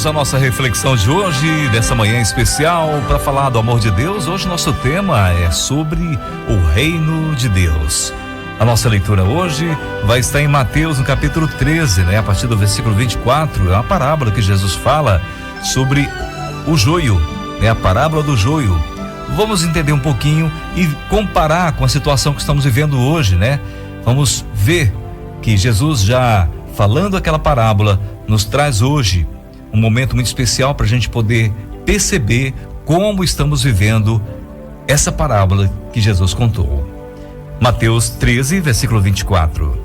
a nossa reflexão de hoje, dessa manhã especial, para falar do amor de Deus. Hoje nosso tema é sobre o reino de Deus. A nossa leitura hoje vai estar em Mateus, no capítulo 13, a partir do versículo 24. É uma parábola que Jesus fala sobre o joio, a parábola do joio. Vamos entender um pouquinho e comparar com a situação que estamos vivendo hoje, Vamos ver que Jesus, já falando aquela parábola, nos traz hoje um momento muito especial para a gente poder perceber como estamos vivendo essa parábola que Jesus contou. Mateus 13, versículo 24.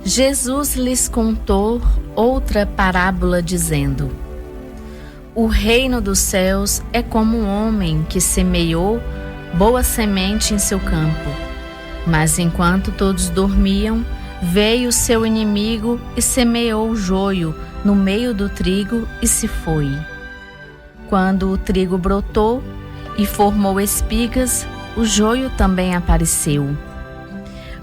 Jesus lhes contou outra parábola dizendo: O reino dos céus é como um homem que semeou boa semente em seu campo. Mas enquanto todos dormiam, veio seu inimigo e semeou o joio no meio do trigo e se foi. Quando o trigo brotou e formou espigas, o joio também apareceu.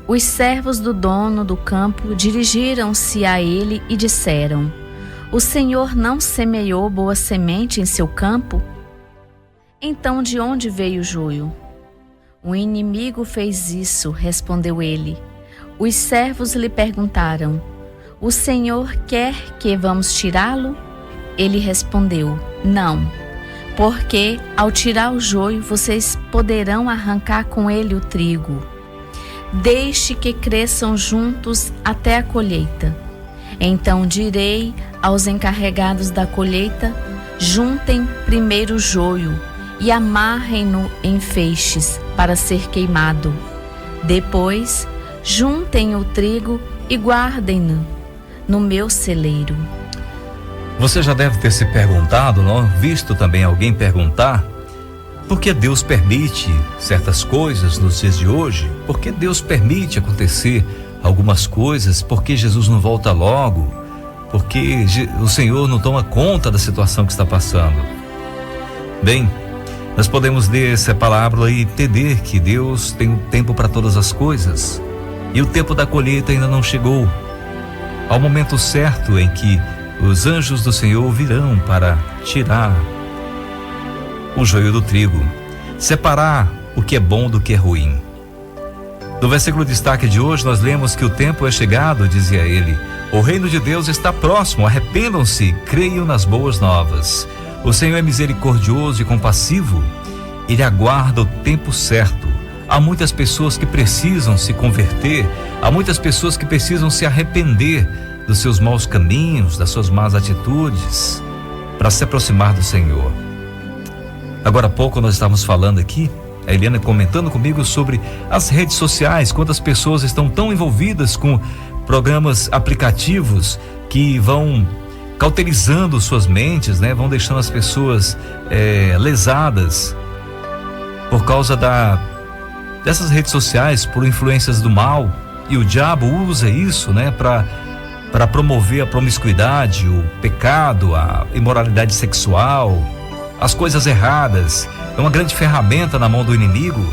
Os servos do dono do campo dirigiram-se a ele e disseram: O Senhor não semeou boa semente em seu campo? Então de onde veio o joio? O inimigo fez isso, respondeu ele. Os servos lhe perguntaram: O Senhor quer que vamos tirá-lo? Ele respondeu: Não, porque ao tirar o joio vocês poderão arrancar com ele o trigo. Deixe que cresçam juntos até a colheita. Então direi aos encarregados da colheita: Juntem primeiro o joio e amarrem-no em feixes para ser queimado. Depois, juntem o trigo e guardem-no no meu celeiro. Você já deve ter se perguntado, visto também alguém perguntar, por que Deus permite certas coisas nos dias de hoje? Por que Deus permite acontecer algumas coisas? Por que Jesus não volta logo? Por que o Senhor não toma conta da situação que está passando? Bem, nós podemos ler essa palavra e entender que Deus tem um tempo para todas as coisas. E o tempo da colheita ainda não chegou. Ao momento certo em que os anjos do Senhor virão para tirar o joio do trigo, separar o que é bom do que é ruim. No versículo de destaque de hoje nós lemos que o tempo é chegado, dizia ele. O reino de Deus está próximo, arrependam-se, creiam nas boas novas. O Senhor é misericordioso e compassivo, Ele aguarda o tempo certo. Há muitas pessoas que precisam se converter, há muitas pessoas que precisam se arrepender dos seus maus caminhos, das suas más atitudes, para se aproximar do Senhor. Agora há pouco nós estávamos falando aqui, a Eliana comentando comigo sobre as redes sociais, quantas pessoas estão tão envolvidas com programas aplicativos que vão cauterizando suas mentes, vão deixando as pessoas lesadas por causa dessas redes sociais, por influências do mal. E o diabo usa isso para promover a promiscuidade, o pecado, a imoralidade sexual, as coisas erradas. É uma grande ferramenta na mão do inimigo.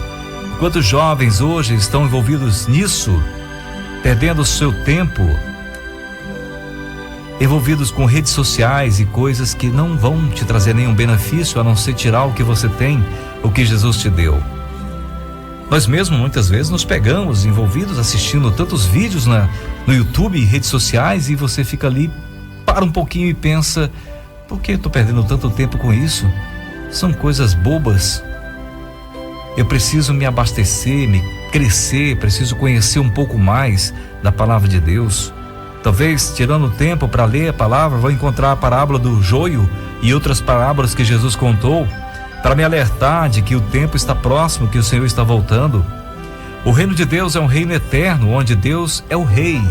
Quantos jovens hoje estão envolvidos nisso, perdendo o seu tempo, envolvidos com redes sociais e coisas que não vão te trazer nenhum benefício, a não ser tirar o que você tem, o que Jesus te deu. Nós mesmos muitas vezes nos pegamos envolvidos assistindo tantos vídeos no YouTube e redes sociais, e você fica ali, para um pouquinho e pensa: por que eu estou perdendo tanto tempo com isso? São coisas bobas. Eu preciso me abastecer, me crescer, preciso conhecer um pouco mais da palavra de Deus. Talvez, tirando tempo para ler a palavra, vou encontrar a parábola do joio e outras parábolas que Jesus contou, para me alertar de que o tempo está próximo, que o Senhor está voltando. O reino de Deus é um reino eterno, onde Deus é o rei.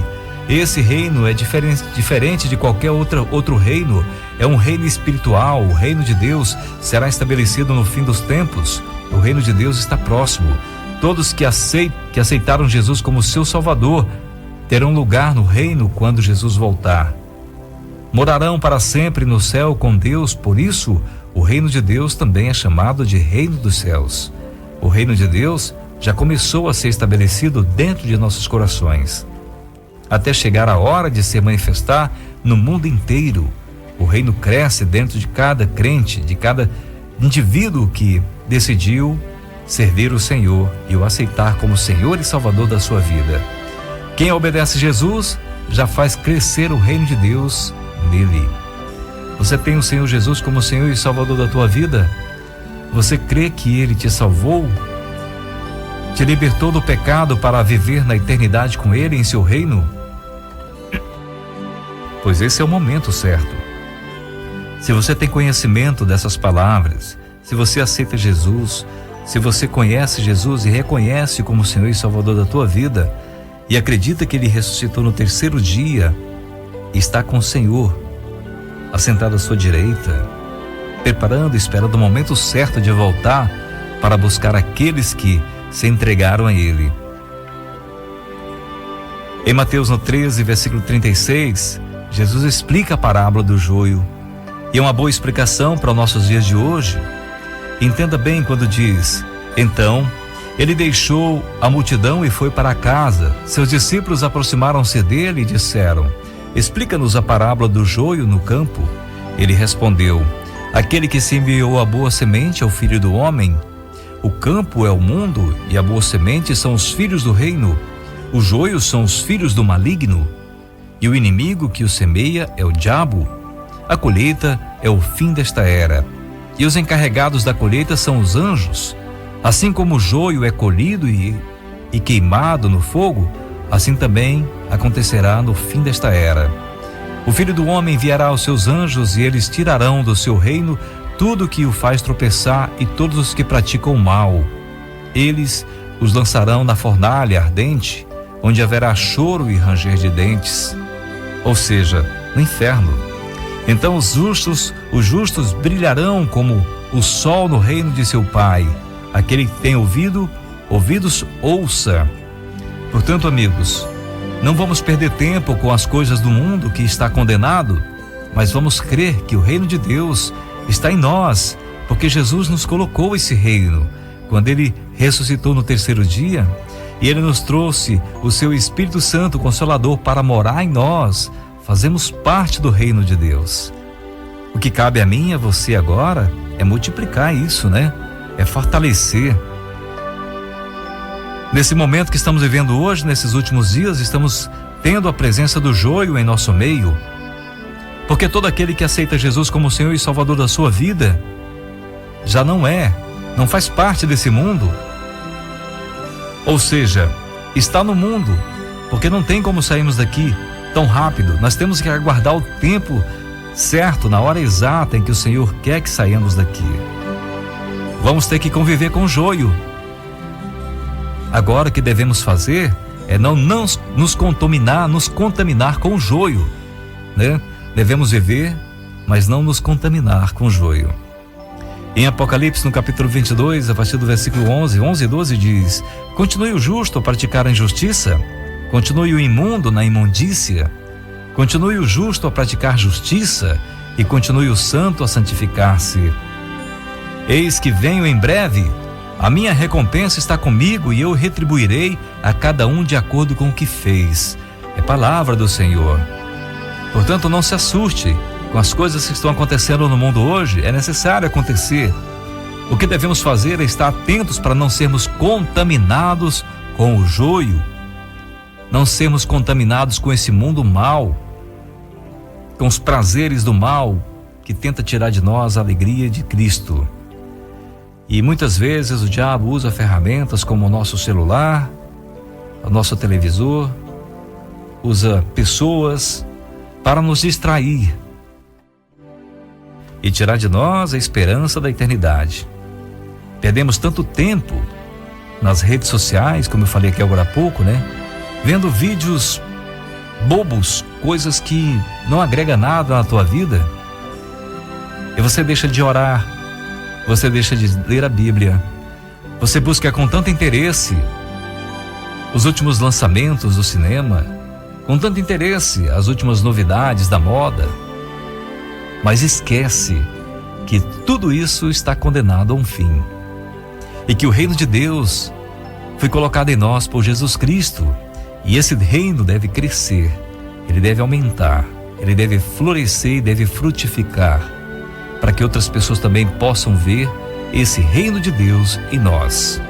Esse reino é diferente de qualquer outro reino. É um reino espiritual. O reino de Deus será estabelecido no fim dos tempos. O reino de Deus está próximo. Todos que aceitaram Jesus como seu Salvador terão lugar no reino quando Jesus voltar. Morarão para sempre no céu com Deus. Por isso, o reino de Deus também é chamado de reino dos céus. O reino de Deus já começou a ser estabelecido dentro de nossos corações, até chegar a hora de se manifestar no mundo inteiro. O reino cresce dentro de cada crente, de cada indivíduo que decidiu servir o Senhor e o aceitar como Senhor e Salvador da sua vida. Quem obedece a Jesus já faz crescer o reino de Deus nele. Você tem o Senhor Jesus como Senhor e Salvador da tua vida? Você crê que Ele te salvou? Te libertou do pecado para viver na eternidade com Ele em seu reino? Pois esse é o momento certo. Se você tem conhecimento dessas palavras, se você aceita Jesus, se você conhece Jesus e reconhece como Senhor e Salvador da tua vida e acredita que Ele ressuscitou no terceiro dia e está com o Senhor, assentado à sua direita, preparando e esperando o momento certo de voltar para buscar aqueles que se entregaram a Ele. Em Mateus no 13, versículo 36, Jesus explica a parábola do joio. E é uma boa explicação para os nossos dias de hoje. Entenda bem quando diz: então, ele deixou a multidão e foi para casa. Seus discípulos aproximaram-se dele e disseram: explica-nos a parábola do joio no campo. Ele respondeu: aquele que semeou a boa semente é o Filho do Homem. O campo é o mundo e a boa semente são os filhos do reino. Os joios são os filhos do maligno. E o inimigo que o semeia é o diabo. A colheita é o fim desta era. E os encarregados da colheita são os anjos. Assim como o joio é colhido e queimado no fogo, assim também acontecerá no fim desta era. O Filho do Homem enviará os seus anjos e eles tirarão do seu reino tudo que o faz tropeçar e todos os que praticam o mal. Eles os lançarão na fornalha ardente, onde haverá choro e ranger de dentes, ou seja, no inferno. Então os justos brilharão como o sol no reino de seu Pai. Aquele que tem ouvidos, ouça. Portanto, amigos, não vamos perder tempo com as coisas do mundo que está condenado, mas vamos crer que o reino de Deus está em nós, porque Jesus nos colocou esse reino. Quando Ele ressuscitou no terceiro dia, e Ele nos trouxe o seu Espírito Santo Consolador para morar em nós, fazemos parte do reino de Deus. O que cabe a mim e a você agora é multiplicar isso, né? É fortalecer. Nesse momento que estamos vivendo hoje, nesses últimos dias, estamos tendo a presença do joio em nosso meio, porque todo aquele que aceita Jesus como Senhor e Salvador da sua vida já não faz parte desse mundo. Ou seja, está no mundo, porque não tem como sairmos daqui tão rápido. Nós temos que aguardar o tempo certo, na hora exata em que o Senhor quer que saiamos daqui. Vamos ter que conviver com o joio. Agora o que devemos fazer é não nos contaminar com o joio, né? Devemos viver, mas não nos contaminar com o joio. Em Apocalipse, no capítulo 22, a partir do versículo 11 e 12, diz: continue o justo a praticar a injustiça, continue o imundo na imundícia, continue o justo a praticar justiça e continue o santo a santificar-se. Eis que venho em breve, a minha recompensa está comigo e eu retribuirei a cada um de acordo com o que fez. É palavra do Senhor. Portanto, não se assuste com as coisas que estão acontecendo no mundo hoje. É necessário acontecer. O que devemos fazer é estar atentos para não sermos contaminados com o joio, não sermos contaminados com esse mundo mal, com os prazeres do mal que tenta tirar de nós a alegria de Cristo. E muitas vezes o diabo usa ferramentas como o nosso celular, o nosso televisor, usa pessoas para nos distrair e tirar de nós a esperança da eternidade. Perdemos tanto tempo nas redes sociais, como eu falei aqui agora há pouco, né? Vendo vídeos bobos, coisas que não agregam nada na tua vida. E você deixa de orar, você deixa de ler a Bíblia, você busca com tanto interesse os últimos lançamentos do cinema, com tanto interesse as últimas novidades da moda, mas esquece que tudo isso está condenado a um fim e que o reino de Deus foi colocado em nós por Jesus Cristo, e esse reino deve crescer, ele deve aumentar, ele deve florescer e deve frutificar, para que outras pessoas também possam ver esse reino de Deus em nós.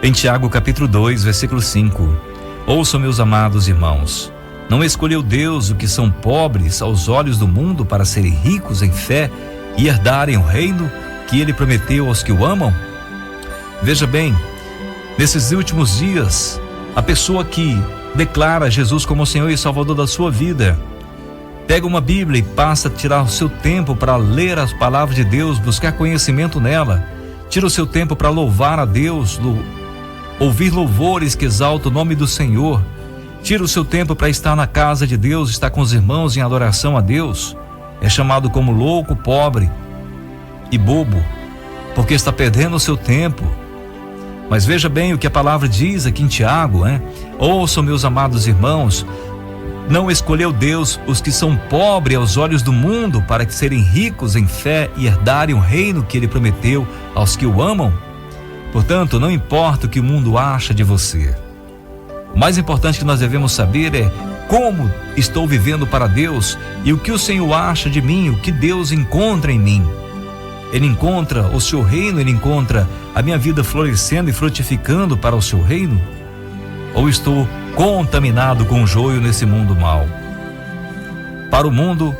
Em Tiago capítulo 2, versículo 5: ouçam, meus amados irmãos, não escolheu Deus os que são pobres aos olhos do mundo para serem ricos em fé e herdarem o reino que ele prometeu aos que o amam? Veja bem, nesses últimos dias, a pessoa que declara Jesus como Senhor e Salvador da sua vida, pega uma Bíblia e passa a tirar o seu tempo para ler as palavras de Deus, buscar conhecimento nela, tira o seu tempo para louvar a Deus, ouvir louvores que exaltam o nome do Senhor, tira o seu tempo para estar na casa de Deus, estar com os irmãos em adoração a Deus, é chamado como louco, pobre e bobo, porque está perdendo o seu tempo. Mas veja bem o que a palavra diz aqui em Tiago, ouçam, meus amados irmãos, não escolheu Deus os que são pobres aos olhos do mundo para que serem ricos em fé e herdarem o reino que ele prometeu aos que o amam? Portanto, não importa o que o mundo acha de você. O mais importante que nós devemos saber é como estou vivendo para Deus e o que o Senhor acha de mim, o que Deus encontra em mim. Ele encontra o seu reino, ele encontra a minha vida florescendo e frutificando para o seu reino? Ou estou contaminado com o joio nesse mundo mau? Para o mundo,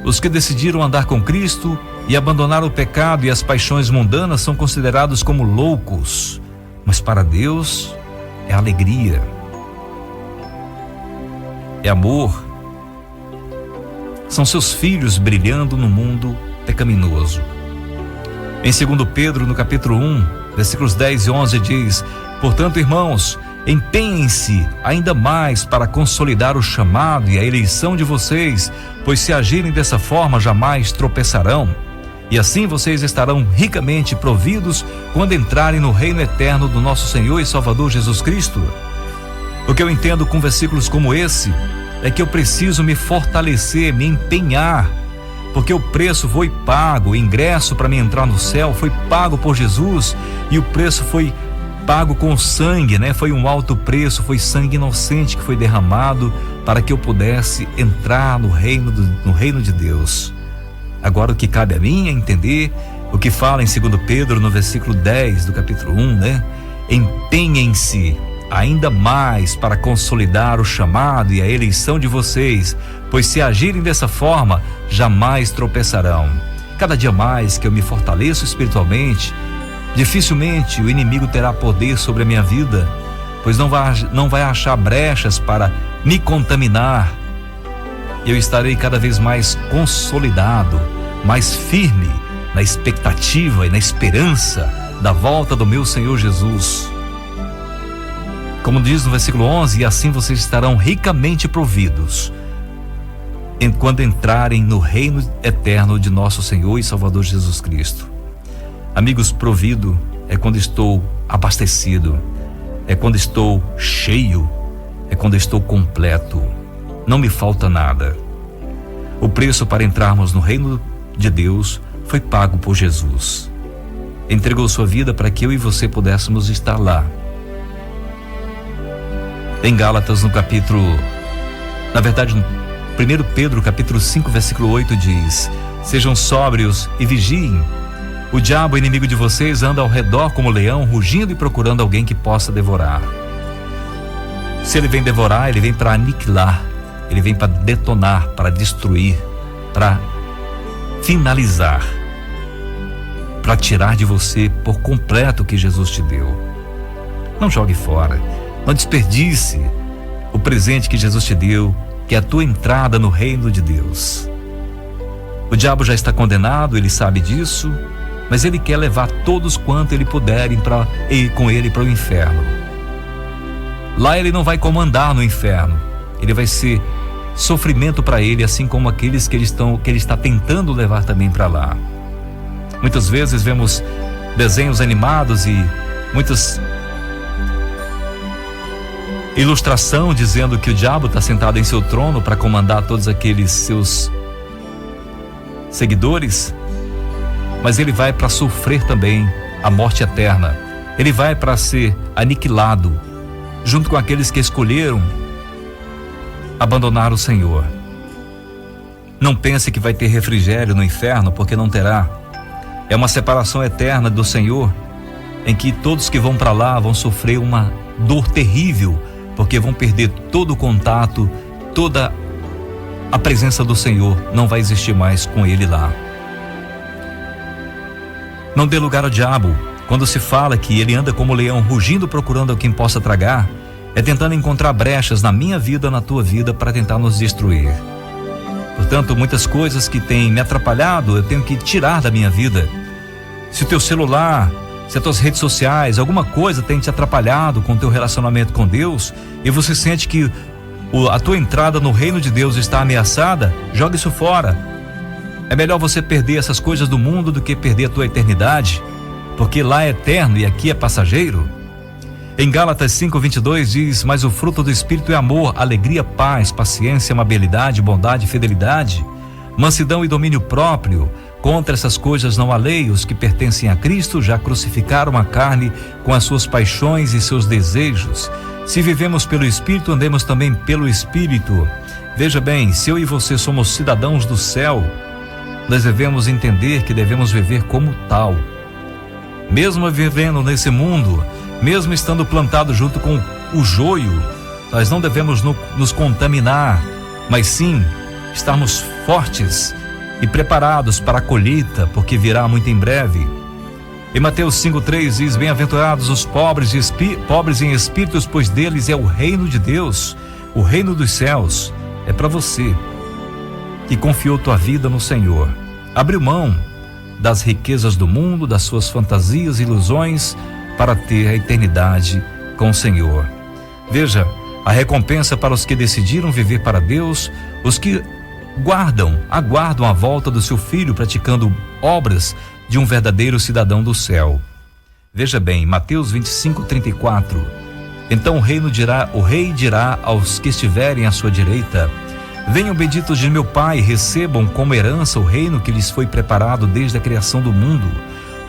os que decidiram andar com Cristo e abandonar o pecado e as paixões mundanas são considerados como loucos, mas para Deus é alegria, é amor. São seus filhos brilhando no mundo pecaminoso. Em 2 Pedro, no capítulo 1, versículos 10 e 11 diz: portanto, irmãos, empenhem-se ainda mais para consolidar o chamado e a eleição de vocês, pois se agirem dessa forma jamais tropeçarão. E assim vocês estarão ricamente providos quando entrarem no reino eterno do nosso Senhor e Salvador Jesus Cristo. O que eu entendo com versículos como esse é que eu preciso me fortalecer, me empenhar, porque o preço foi pago, o ingresso para me entrar no céu foi pago por Jesus, e o preço foi pago com sangue, Foi um alto preço, foi sangue inocente que foi derramado para que eu pudesse entrar no reino de Deus. Agora o que cabe a mim é entender o que fala em 2 Pedro no versículo 10 do capítulo 1, Empenhem-se ainda mais para consolidar o chamado e a eleição de vocês, pois se agirem dessa forma, jamais tropeçarão. Cada dia mais que eu me fortaleço espiritualmente, dificilmente o inimigo terá poder sobre a minha vida, pois não vai achar brechas para me contaminar. Eu estarei cada vez mais consolidado, mais firme na expectativa e na esperança da volta do meu Senhor Jesus. Como diz no versículo 11, e assim vocês estarão ricamente providos quando entrarem no reino eterno de nosso Senhor e Salvador Jesus Cristo. Amigos, provido é quando estou abastecido, é quando estou cheio, é quando estou completo, não me falta nada. O preço para entrarmos no reino de Deus foi pago por Jesus. Entregou sua vida para que eu e você pudéssemos estar lá. Em Gálatas, no 1 Pedro capítulo 5, versículo 8 diz: sejam sóbrios e vigiem. O diabo, inimigo de vocês, anda ao redor como leão, rugindo e procurando alguém que possa devorar. Se ele vem devorar, ele vem para aniquilar, ele vem para detonar, para destruir, para finalizar, para tirar de você por completo o que Jesus te deu. Não jogue fora, não desperdice o presente que Jesus te deu, que é a tua entrada no reino de Deus. O diabo já está condenado, ele sabe disso, mas ele quer levar todos quanto ele puder ir com ele para o inferno. Lá ele não vai comandar no inferno, ele vai ser sofrimento para ele, assim como aqueles que ele está tentando levar também para lá. Muitas vezes vemos desenhos animados e muitas ilustração dizendo que o diabo está sentado em seu trono para comandar todos aqueles seus seguidores, mas ele vai para sofrer também a morte eterna. Ele vai para ser aniquilado junto com aqueles que escolheram abandonar o Senhor. Não pense que vai ter refrigério no inferno, porque não terá. É uma separação eterna do Senhor, em que todos que vão para lá vão sofrer uma dor terrível, porque vão perder todo o contato, toda a presença do Senhor não vai existir mais com ele lá. Não dê lugar ao diabo. Quando se fala que ele anda como leão, rugindo, procurando a quem possa tragar, é tentando encontrar brechas na minha vida, na tua vida, para tentar nos destruir. Portanto, muitas coisas que têm me atrapalhado, eu tenho que tirar da minha vida. Se o teu celular, se as tuas redes sociais, alguma coisa tem te atrapalhado com o teu relacionamento com Deus, e você sente que a tua entrada no reino de Deus está ameaçada, joga isso fora. É melhor você perder essas coisas do mundo do que perder a tua eternidade, porque lá é eterno e aqui é passageiro. Em Gálatas 5:22 diz: mas o fruto do Espírito é amor, alegria, paz, paciência, amabilidade, bondade, fidelidade, mansidão e domínio próprio. Contra essas coisas não há lei. Os que pertencem a Cristo já crucificaram a carne com as suas paixões e seus desejos. Se vivemos pelo Espírito, andemos também pelo Espírito. Veja bem, se eu e você somos cidadãos do céu, nós devemos entender que devemos viver como tal. Mesmo vivendo nesse mundo, mesmo estando plantado junto com o joio, nós não devemos nos contaminar, mas sim estarmos fortes e preparados para a colheita, porque virá muito em breve. Em Mateus 5:3 diz: bem-aventurados os pobres em espíritos, pois deles é o reino de Deus. O reino dos céus é para você que confiou tua vida no Senhor, abriu mão das riquezas do mundo, das suas fantasias e ilusões, para ter a eternidade com o Senhor. Veja, a recompensa para os que decidiram viver para Deus, os que aguardam a volta do seu Filho, praticando obras de um verdadeiro cidadão do céu. Veja bem, Mateus 25:34. Então o rei dirá aos que estiverem à sua direita: venham benditos de meu Pai, recebam como herança o reino que lhes foi preparado desde a criação do mundo.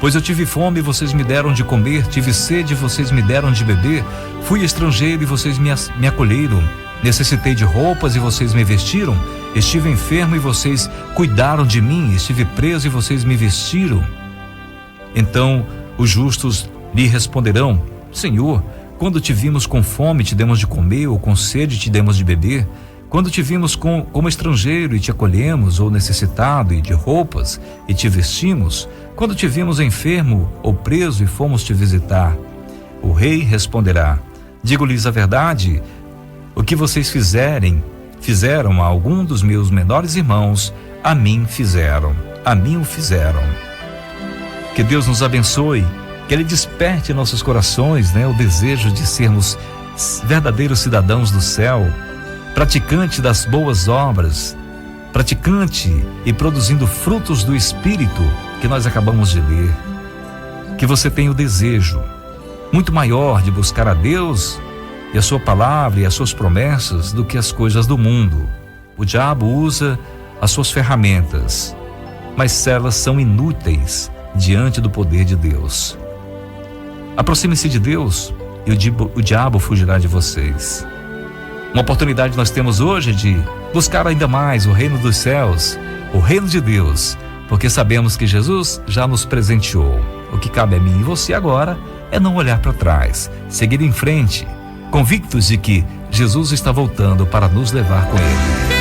Pois eu tive fome e vocês me deram de comer, tive sede e vocês me deram de beber, fui estrangeiro e vocês me acolheram, necessitei de roupas e vocês me vestiram, estive enfermo e vocês cuidaram de mim, estive preso e vocês me vestiram. Então os justos lhe responderão: Senhor, quando te vimos com fome te demos de comer, ou com sede te demos de beber? Quando te vimos como estrangeiro e te acolhemos, ou necessitado e de roupas e te vestimos? Quando te vimos enfermo ou preso e fomos te visitar? O rei responderá: digo-lhes a verdade, o que vocês fizeram a algum dos meus menores irmãos, a mim o fizeram. Que Deus nos abençoe, que Ele desperte em nossos corações, o desejo de sermos verdadeiros cidadãos do céu, praticante das boas obras, praticante e produzindo frutos do Espírito que nós acabamos de ler. Que você tenha o desejo muito maior de buscar a Deus e a sua palavra e as suas promessas do que as coisas do mundo. O diabo usa as suas ferramentas, mas elas são inúteis diante do poder de Deus. Aproxime-se de Deus e o diabo fugirá de vocês. Uma oportunidade nós temos hoje de buscar ainda mais o reino dos céus, o reino de Deus, porque sabemos que Jesus já nos presenteou. O que cabe a mim e você agora é não olhar para trás, seguir em frente, convictos de que Jesus está voltando para nos levar com Ele.